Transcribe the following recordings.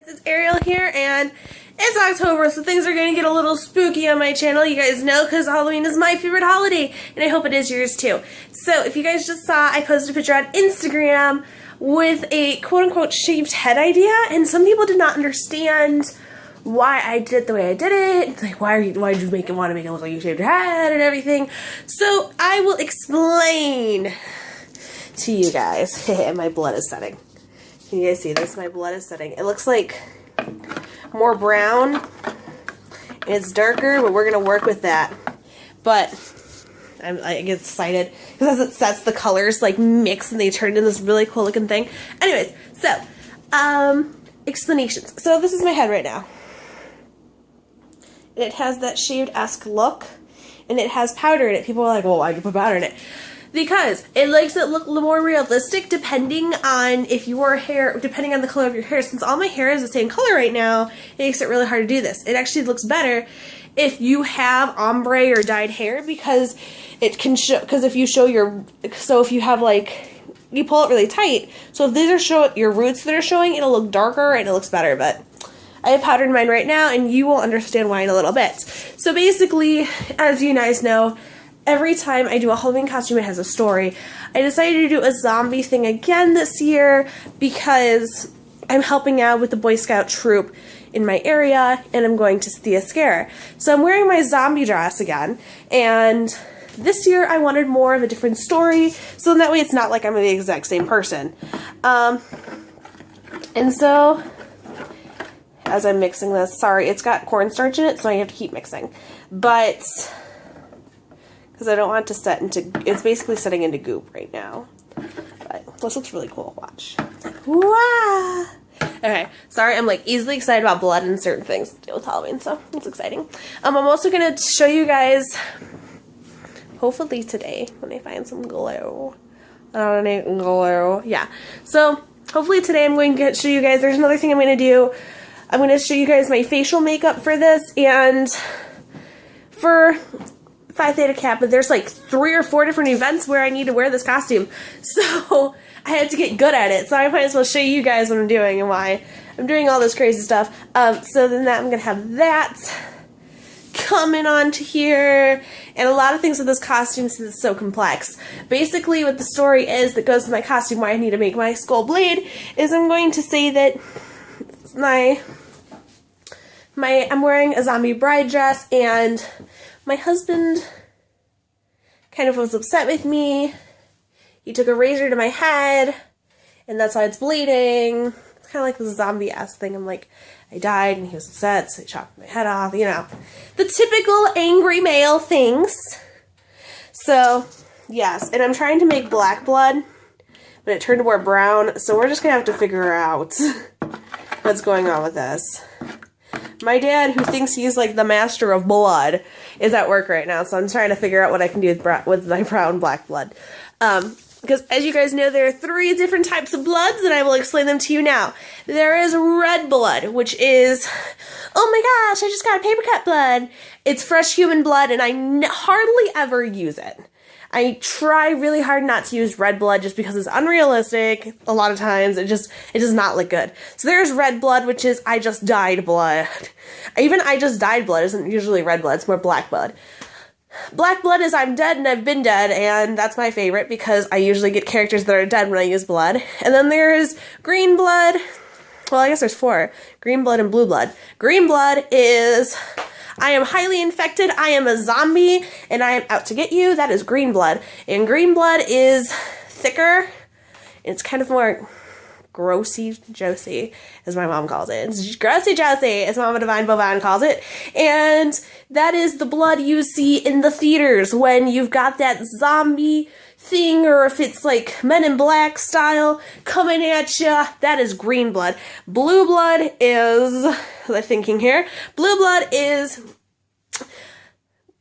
It's Ariel here, and it's October, so things are going to get a little spooky on my channel. You guys know, because Halloween is my favorite holiday, and I hope it is yours too. So, if you guys just saw, I posted a picture on Instagram with a quote-unquote shaved head idea, and some people did not understand why I did it the way I did it. Like, why did you want to make it look like you shaved your head and everything? So, I will explain to you guys. My blood is setting. Can you guys see this? My blood is setting. It looks like more brown. It's darker, but we're going to work with that. But I get excited because as it sets, the colors like mix and they turn into this really cool looking thing. Anyways, so, explanations. So this is my head right now. It has that shaved-esque look, and it has powder in it. People are like, well, why'd you put powder in it? Because it makes it look a little more realistic depending on depending on the color of your hair. Since all my hair is the same color right now, it makes it really hard to do this. It actually looks better if you have ombre or dyed hair because it can show, if you have like, you pull it really tight. So if these are your roots that are showing, it'll look darker and it looks better, but I have powder in mine right now and you will understand why in a little bit. So basically, as you guys know, every time I do a Halloween costume, it has a story. I decided to do a zombie thing again this year because I'm helping out with the Boy Scout troop in my area, and I'm going to see a scare. So I'm wearing my zombie dress again, and this year I wanted more of a different story, so that way it's not like I'm the exact same person. And so, as I'm mixing this, sorry, it's got cornstarch in it, so I have to keep mixing. But because I don't want to set into, it's basically setting into goop right now. But this looks really cool. Watch. It's like, wow. Okay, sorry, I'm like easily excited about blood and certain things to deal with Halloween, so it's exciting. I'm also going to show you guys, hopefully today, when I find some glue. Yeah. So, hopefully today I'm going to show you guys, there's another thing I'm going to do. I'm going to show you guys my facial makeup for this, and for Phi Theta Kappa, there's like 3 or 4 different events where I need to wear this costume. So I had to get good at it. So I might as well show you guys what I'm doing and why I'm doing all this crazy stuff. So then I'm going to have that coming onto here. And a lot of things with this costume since it's so complex. Basically what the story is that goes with my costume, why I need to make my skull bleed, is I'm going to say that I'm wearing a zombie bride dress, and my husband kind of was upset with me. He took a razor to my head, and that's why it's bleeding. It's kind of like the zombie-ass thing. I'm like, I died, and he was upset, so he chopped my head off, you know. The typical angry male things. So, yes, and I'm trying to make black blood, but it turned to more brown, so we're just going to have to figure out what's going on with this. My dad, who thinks he's like the master of blood, is at work right now, so I'm trying to figure out what I can do with my brown black blood. Because as you guys know, there are 3 different types of bloods, and I will explain them to you now. There is red blood, which is, oh my gosh, I just got paper cut blood. It's fresh human blood, and I hardly ever use it. I try really hard not to use red blood just because it's unrealistic. A lot of times it does not look good. So there's red blood, which is I just died blood. Even I just died blood isn't usually red blood, it's more black blood. Black blood is I'm dead and I've been dead, and that's my favorite because I usually get characters that are dead when I use blood. And then there's green blood. Well, I guess there's 4. Green blood and blue blood. Green blood is I am highly infected, I am a zombie, and I am out to get you. That is green blood. And green blood is thicker. It's kind of more grossy Josie, as my mom calls it. It's grossy Josie, as Mama Divine Bovine calls it. And that is the blood you see in the theaters when you've got that zombie thing, or if it's like Men in Black style coming at ya. That is green blood. Blue blood is, I'm thinking here, blue blood is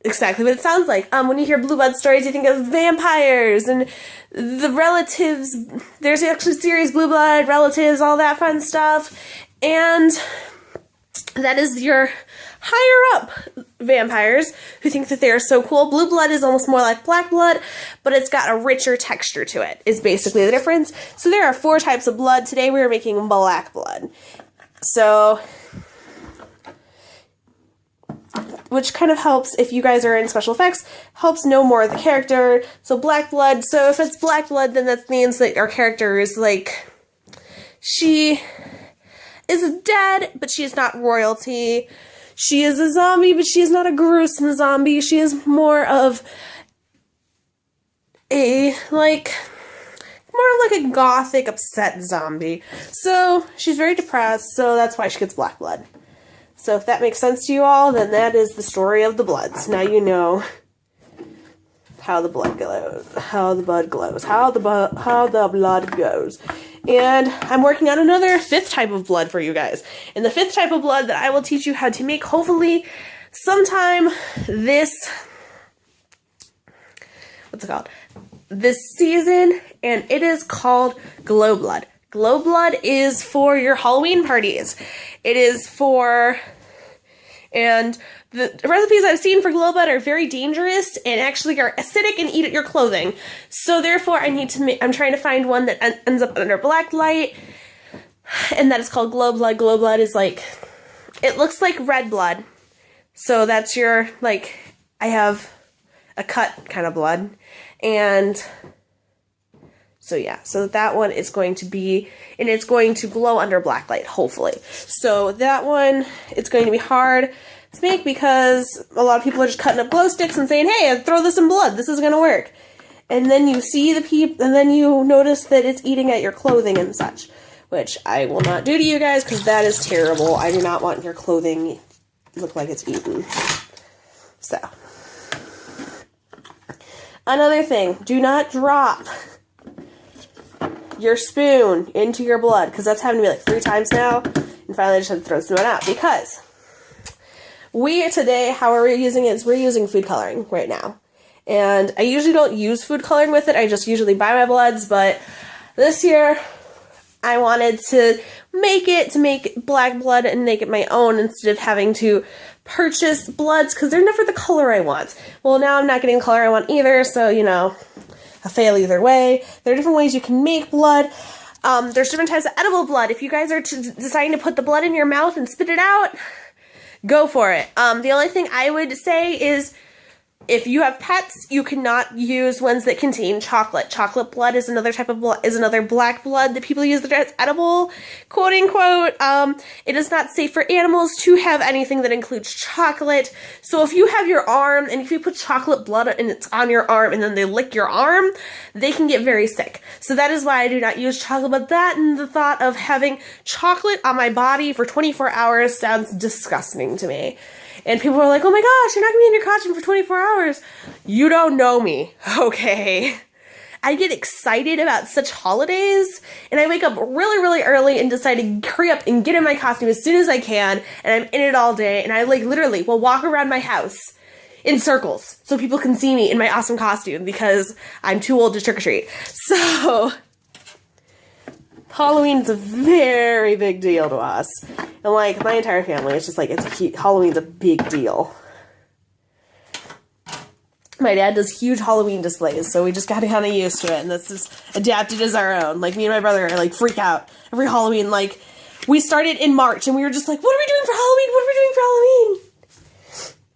exactly what it sounds like. When you hear blue blood stories, you think of vampires and the relatives. There's actually series blue blood, relatives, all that fun stuff. And that is your higher up vampires who think that they are so cool. Blue blood is almost more like black blood, but it's got a richer texture to it, is basically the difference. So there are 4 types of blood. Today we are making black blood. So, which kind of helps if you guys are in special effects, helps know more of the character. So black blood, so if it's black blood, then that means that our character is like, she is dead, but she is not royalty. She is a zombie, but she is not a gruesome zombie. She is more of a, like, more like a gothic, upset zombie. So, she's very depressed, so that's why she gets black blood. So, if that makes sense to you all, then that is the story of the Bloods. Now you know how the blood glows, how the blood glows, how the blood goes. And I'm working on another 5th type of blood for you guys. And the 5th type of blood that I will teach you how to make, hopefully, sometime this, what's it called? This season, and it is called Glow Blood. Glow Blood is for your Halloween parties. It is for, and the recipes I've seen for Glow Blood are very dangerous and actually are acidic and eat at your clothing. So therefore, I'm trying to find one that ends up under black light, and that is called Glow Blood. Glow Blood is like, it looks like red blood. So that's your, like, I have a cut kind of blood. And so yeah, so that one is going to be, and it's going to glow under black light, hopefully. So that one, it's going to be hard to make because a lot of people are just cutting up glow sticks and saying, hey, throw this in blood, this is going to work. And then you see the and then you notice that it's eating at your clothing and such, which I will not do to you guys because that is terrible. I do not want your clothing to look like it's eaten. So. Another thing, do not drop your spoon into your blood, because that's happened to me like 3 times now, and finally I just had to throw the spoon out, because we today, how we're using it is we're using food coloring right now. And I usually don't use food coloring with it, I just usually buy my bloods, but this year I wanted to make black blood and make it my own instead of having to purchase bloods because they're never the color I want. Well, now I'm not getting the color I want either, so, you know, I fail either way. There are different ways you can make blood. There's different types of edible blood. If you guys are deciding to put the blood in your mouth and spit it out, go for it. The only thing I would say is if you have pets, you cannot use ones that contain chocolate. Chocolate blood is another type of blood, is another black blood that people use that's edible, quote unquote. It is not safe for animals to have anything that includes chocolate. So if you have your arm and if you put chocolate blood and it's on your arm and then they lick your arm, they can get very sick. So that is why I do not use chocolate, but that and the thought of having chocolate on my body for 24 hours sounds disgusting to me. And people are like, oh my gosh, you're not going to be in your costume for 24 hours. You don't know me, okay? I get excited about such holidays, and I wake up really, really early and decide to hurry up and get in my costume as soon as I can, and I'm in it all day, and I, like, literally will walk around my house in circles so people can see me in my awesome costume because I'm too old to trick-or-treat. So Halloween's a very big deal to us. And, like, my entire family, it's just, like, Halloween's a big deal. My dad does huge Halloween displays, so we just got kind of used to it, and that's just adapted as our own. Like, me and my brother are, like, freak out every Halloween. Like, we started in March, and we were just like, what are we doing for Halloween? What are we doing for Halloween?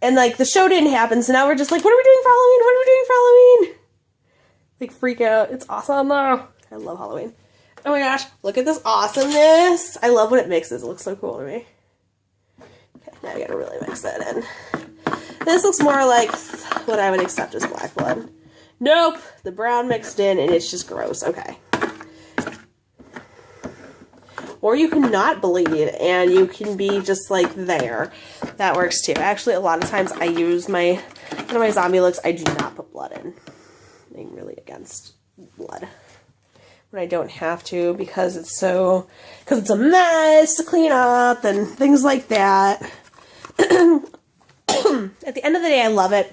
And, like, the show didn't happen, so now we're just like, what are we doing for Halloween? What are we doing for Halloween? Like, freak out. It's awesome, though. I love Halloween. Oh my gosh, look at this awesomeness. I love when it mixes. It looks so cool to me. Okay, now I gotta really mix that in. This looks more like what I would accept as black blood. Nope, the brown mixed in and it's just gross. Okay. Or you can not bleed and you can be just like there. That works too. Actually, a lot of times I use one of my zombie looks, I do not put blood in. I'm really against blood when I don't have to because it's a mess to clean up and things like that. At the end of the day, I love it,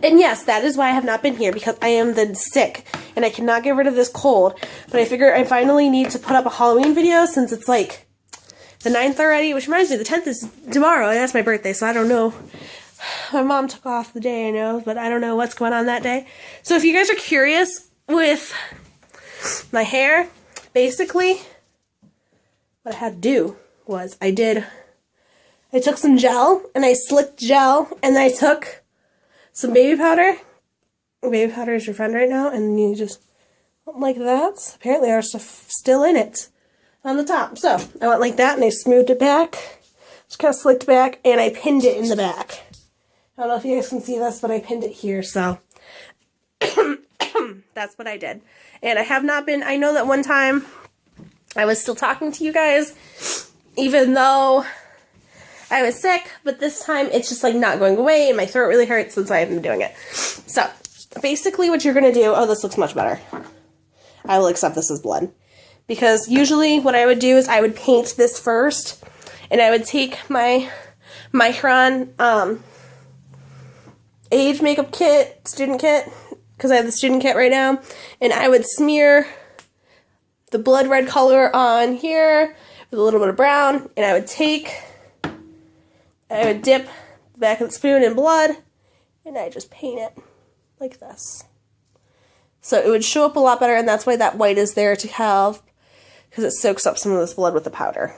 and yes, that is why I have not been here, because I am then sick, and I cannot get rid of this cold, but I figure I finally need to put up a Halloween video, since it's like the 9th already, which reminds me, the 10th is tomorrow, and that's my birthday, so I don't know. My mom took off the day, I know, but I don't know what's going on that day. So if you guys are curious with my hair, basically, what I had to do was I took some gel, and I slicked gel, and I took some baby powder. Baby powder is your friend right now, and you just went like that. Apparently there's stuff still in it on the top. So I went like that, and I smoothed it back. Just kind of slicked back, and I pinned it in the back. I don't know if you guys can see this, but I pinned it here, so that's what I did. And I have not been, I know that one time I was still talking to you guys, even though I was sick, but this time it's just like not going away, and my throat really hurts, that's why I haven't been doing it. So basically what you're going to do, oh, this looks much better. I will accept this as blood. Because usually what I would do is I would paint this first, and I would take my Micron age makeup kit, student kit, because I have the student kit right now, and I would smear the blood red color on here with a little bit of brown, and I would dip the back of the spoon in blood, and I just paint it like this. So it would show up a lot better, and that's why that white is there to have, because it soaks up some of this blood with the powder.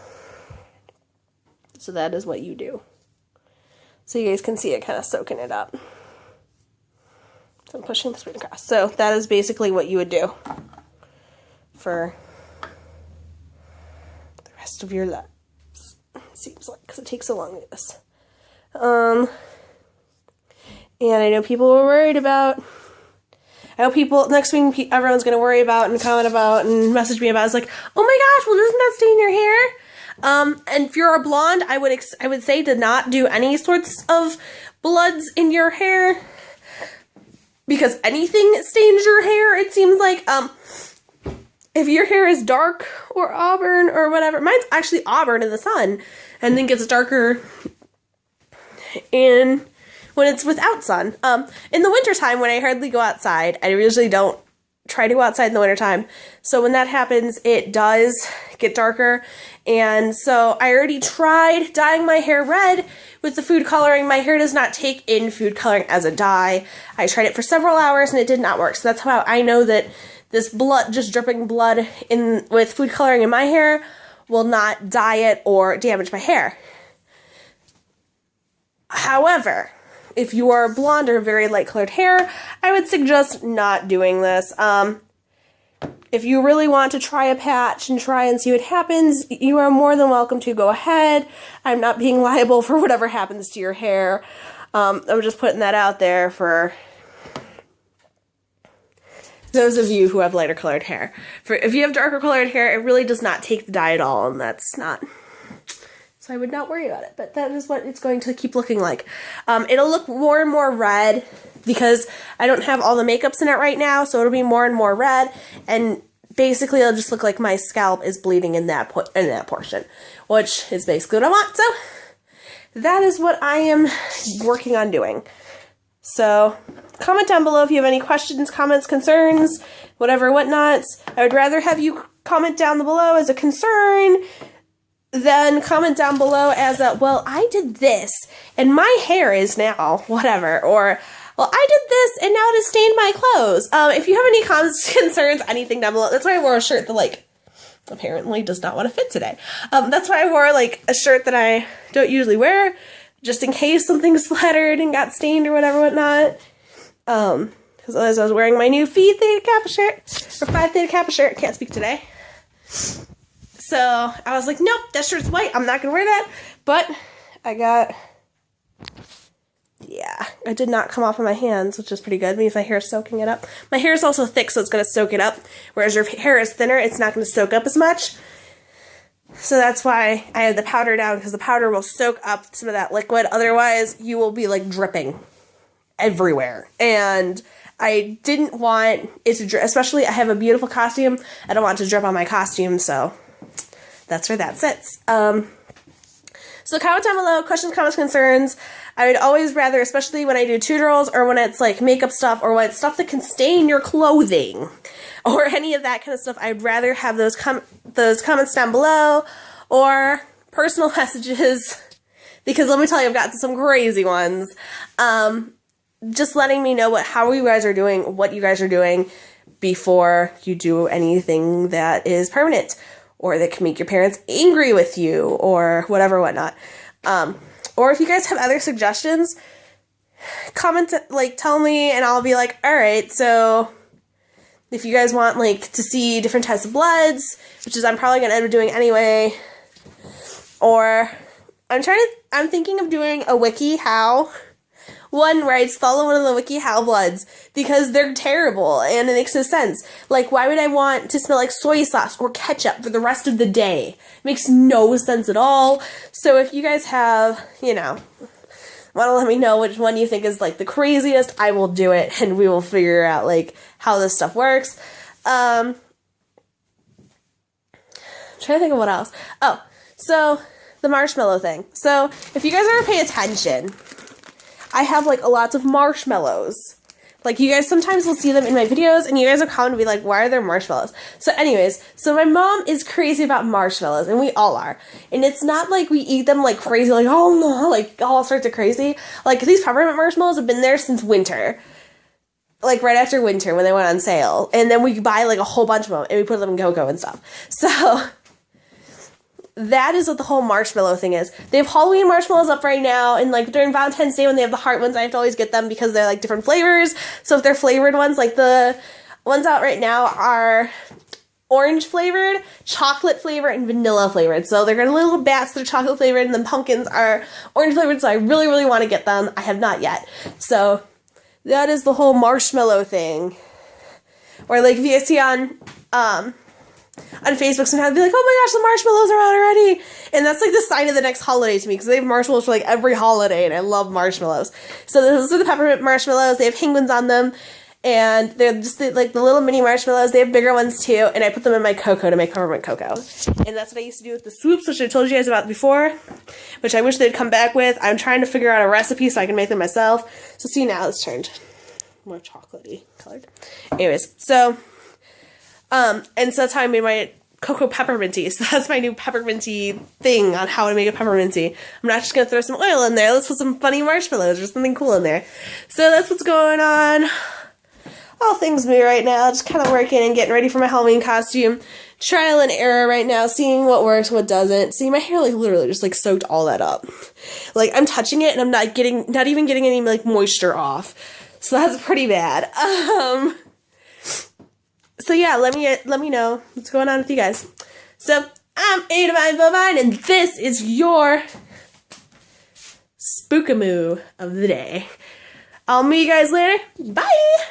So that is what you do. So you guys can see it kind of soaking it up. So I'm pushing the spoon across. So that is basically what you would do for the rest of your lives. It seems like, because it takes so long to do this. And I know people were worried about, I know people, next week everyone's going to worry about and comment about and message me about, it's like, oh my gosh, well doesn't that stain your hair? And if you're a blonde, I would say to not do any sorts of bloods in your hair, because anything stains your hair, it seems like. If your hair is dark or auburn or whatever, mine's actually auburn in the sun, and then gets darker when it's without sun. In the wintertime, when I hardly go outside, I usually don't try to go outside in the wintertime. So when that happens, it does get darker. And so I already tried dyeing my hair red with the food coloring. My hair does not take in food coloring as a dye. I tried it for several hours and it did not work. So that's how I know that this blood, just dripping blood in with food coloring in my hair, will not dye it or damage my hair. However, if you are blonde or very light colored hair, I would suggest not doing this. If you really want to try a patch and try and see what happens, you are more than welcome to go ahead. I'm not being liable for whatever happens to your hair. I'm just putting that out there for those of you who have lighter colored hair. If you have darker colored hair, it really does not take the dye at all, and that's not... So I would not worry about it, but that is what it's going to keep looking like. It'll look more and more red because I don't have all the makeups in it right now, so it'll be more and more red, and basically it'll just look like my scalp is bleeding in that portion, which is basically what I want. So that is what I am working on doing. So comment down below if you have any questions, comments, concerns, whatever, whatnots. I would rather have you comment down below as a concern then comment down below as a, well, I did this, and my hair is now whatever, or, well, I did this, and now it has stained my clothes. If you have any comments, concerns, anything down below, that's why I wore a shirt that, like, apparently does not want to fit today. That's why I wore, like, a shirt that I don't usually wear, just in case something splattered and got stained or whatever, whatnot. Because otherwise I was wearing my new Phi Theta Kappa shirt, or Phi Theta Kappa shirt, can't speak today. So I was like, nope, that shirt's white. I'm not going to wear that. But I got, yeah, it did not come off of my hands, which is pretty good. Means my hair is soaking it up. My hair is also thick, so it's going to soak it up. Whereas your hair is thinner, it's not going to soak up as much. So that's why I had the powder down, because the powder will soak up some of that liquid. Otherwise, you will be like dripping everywhere. And I didn't want it to drip, especially I have a beautiful costume. I don't want it to drip on my costume, so that's where that sits. So comment down below, questions, comments, concerns. I would always rather, especially when I do tutorials or when it's like makeup stuff or when it's stuff that can stain your clothing or any of that kind of stuff, I'd rather have those comments down below or personal messages, because let me tell you, I've gotten some crazy ones. Just letting me know how you guys are doing, what you guys are doing before you do anything that is permanent. or that can make your parents angry with you, or whatever, whatnot. Or if you guys have other suggestions, comment, like, tell me, and I'll be like, alright, so if you guys want, like, to see different types of bloods, which is I'm probably going to end up doing anyway, or I'm thinking of doing a WikiHow one where I'd follow one of the WikiHow bloods, because they're terrible, and it makes no sense. Like, why would I want to smell like soy sauce or ketchup for the rest of the day? It makes no sense at all. So if you guys have, want to let me know which one you think is, like, the craziest, I will do it, and we will figure out, like, how this stuff works. I'm trying to think of what else. Oh, so the marshmallow thing. So if you guys ever pay attention, I have, like, lots of marshmallows. Like, you guys sometimes will see them in my videos, and you guys will comment and be like, why are there marshmallows? So anyways, so my mom is crazy about marshmallows, and we all are. And it's not like we eat them like crazy, like, oh no, like, all sorts of crazy. Like, these peppermint marshmallows have been there since winter. Like, right after winter when they went on sale. And then we buy, like, a whole bunch of them, and we put them in cocoa and stuff. So that is what the whole marshmallow thing is. They have Halloween marshmallows up right now, and, like, during Valentine's Day when they have the heart ones, I have to always get them because they're, like, different flavors. So if they're flavored ones, like, the ones out right now are orange flavored, chocolate flavored, and vanilla flavored. So they're in little bats that are chocolate flavored, and then pumpkins are orange flavored, so I really, really want to get them. I have not yet. So that is the whole marshmallow thing. Or, like, if you guys see on Facebook, sometimes I'd be like, oh my gosh, the marshmallows are out already. And that's, like, the sign of the next holiday to me, because they have marshmallows for, like, every holiday, and I love marshmallows. So those are the peppermint marshmallows. They have penguins on them, and they're just, like, the little mini marshmallows. They have bigger ones, too, and I put them in my cocoa to make peppermint cocoa. And that's what I used to do with the swoops, which I told you guys about before, which I wish they'd come back with. I'm trying to figure out a recipe so I can make them myself. So see, now it's turned more chocolatey colored. Anyways, so and so that's how I made my cocoa pepperminty. So that's my new pepperminty thing on how to make a pepperminty. I'm not just going to throw some oil in there. Let's put some funny marshmallows or something cool in there. So that's what's going on. All things me right now. Just kind of working and getting ready for my Halloween costume. Trial and error right now. Seeing what works, what doesn't. See, my hair, like, literally just, like, soaked all that up. Like, I'm touching it and I'm not even getting any, like, moisture off. So that's pretty bad. So yeah, let me know what's going on with you guys. So I'm A Divine Bovine, and this is your Spook-a-moo of the day. I'll meet you guys later. Bye!